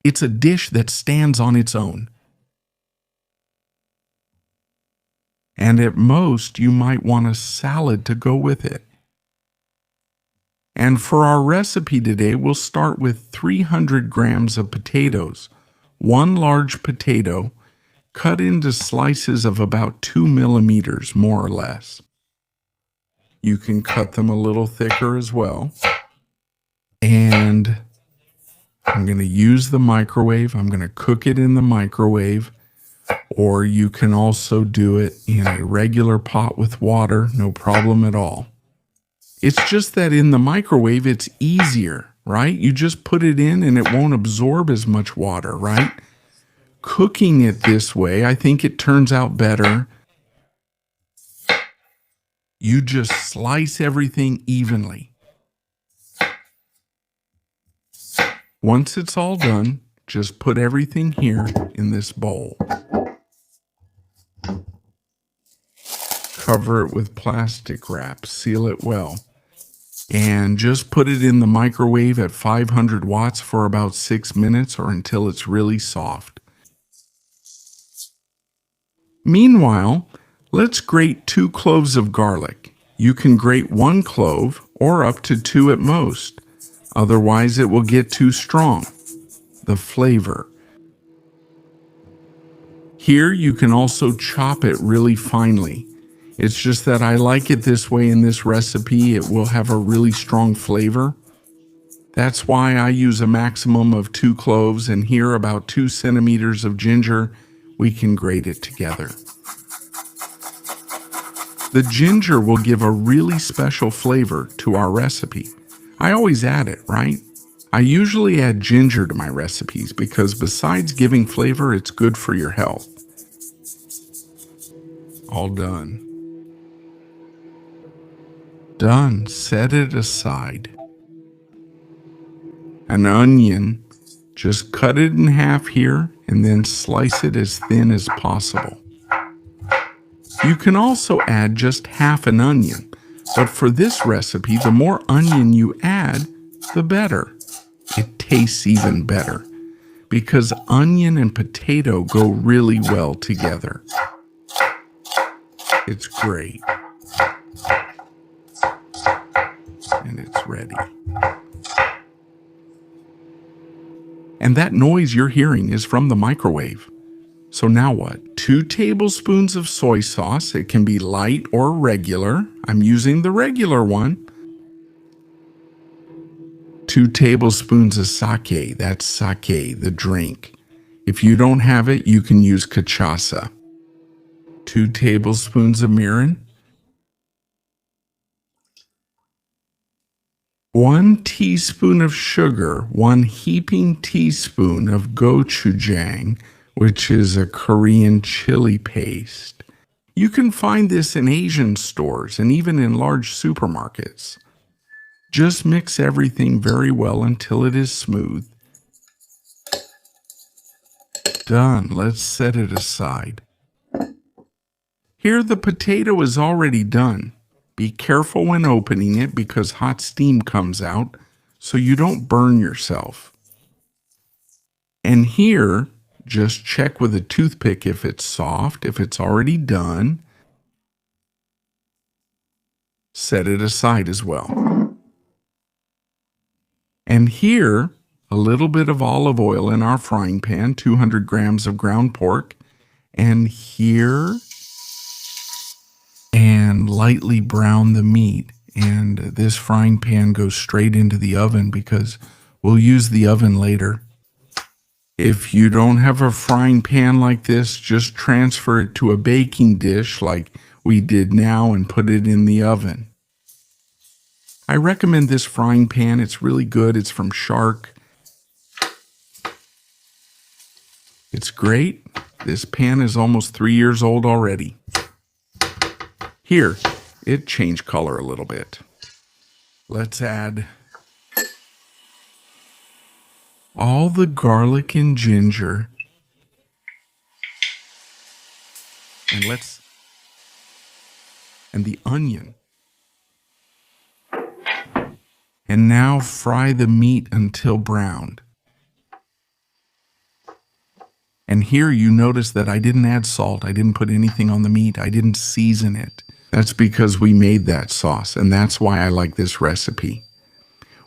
It's a dish that stands on its own. And at most, you might want a salad to go with it. And for our recipe today, we'll start with 300 grams of potatoes. One large potato cut into slices of about 2 millimeters, more or less. You can cut them a little thicker as well. And I'm going to use the microwave. I'm going to cook it in the microwave. Or you can also do it in a regular pot with water, no problem at all. It's just that in the microwave, it's easier, right? You just put it in and it won't absorb as much water, right? Cooking it this way, I think it turns out better. You just slice everything evenly. Once it's all done, just put everything here in this bowl. Cover it with plastic wrap, seal it well, and just put it in the microwave at 500 watts for about 6 minutes or until it's really soft. Meanwhile, let's grate 2 cloves of garlic. You can grate 1 clove or up to 2 at most. Otherwise, it will get too strong. The flavor. Here, you can also chop it really finely. It's just that I like it this way in this recipe. It will have a really strong flavor. That's why I use a maximum of 2 cloves, and here about 2 centimeters of ginger. We can grate it together. The ginger will give a really special flavor to our recipe. I always add it, right? I usually add ginger to my recipes because besides giving flavor, it's good for your health. All done. Done. Set it aside. An onion, just cut it in half here and then slice it as thin as possible. You can also add just half an onion, but for this recipe, the more onion you add, the better. It tastes even better because onion and potato go really well together. It's great. And it's ready. And that noise you're hearing is from the microwave. So now what? 2 tablespoons of soy sauce. It can be light or regular. I'm using the regular one. 2 tablespoons of sake. That's sake, the drink. If you don't have it, you can use cachaça. 2 tablespoons of mirin. 1 teaspoon of sugar, 1 heaping teaspoon of gochujang, which is a Korean chili paste. You can find this in Asian stores and even in large supermarkets. Just mix everything very well until it is smooth. Done. Let's set it aside. Here the potato is already done. Be careful when opening it because hot steam comes out so you don't burn yourself. And here, just check with a toothpick if it's soft, if it's already done. Set it aside as well. And here, a little bit of olive oil in our frying pan, 200 grams of ground pork. And here, and lightly brown the meat. And this frying pan goes straight into the oven because we'll use the oven later. If you don't have a frying pan like this, just transfer it to a baking dish like we did now and put it in the oven. I recommend this frying pan. It's really good. It's from Shark. It's great. This pan is almost 3 years old already. Here, it changed color a little bit. Let's add all the garlic and ginger. And the onion. And now fry the meat until browned. And here you notice that I didn't add salt. I didn't put anything on the meat. I didn't season it. That's because we made that sauce, and that's why I like this recipe.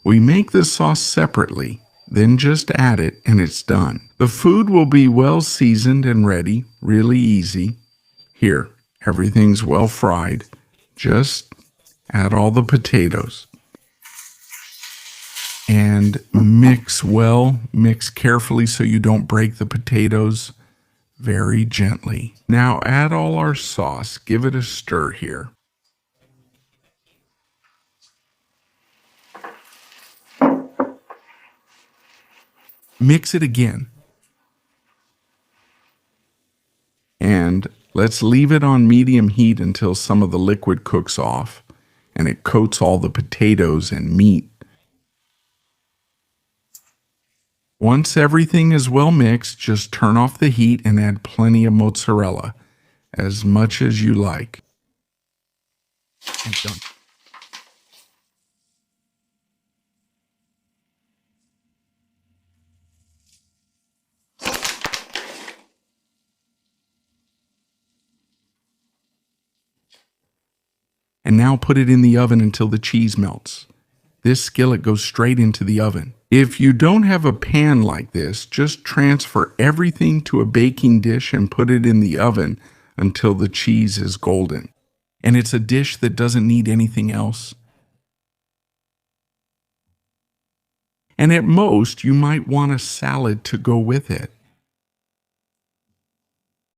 We make the sauce separately, then just add it and it's done. The food will be well seasoned and ready, really easy. Here, everything's well fried. Just add all the potatoes. And mix well, mix carefully so you don't break the potatoes, very gently. Now add all our sauce, give it a stir here. Mix it again. And let's leave it on medium heat until some of the liquid cooks off and it coats all the potatoes and meat. Once everything is well mixed, just turn off the heat and add plenty of mozzarella, as much as you like. And done. And now put it in the oven until the cheese melts. This skillet goes straight into the oven. If you don't have a pan like this, just transfer everything to a baking dish and put it in the oven until the cheese is golden. And it's a dish that doesn't need anything else. And at most, you might want a salad to go with it.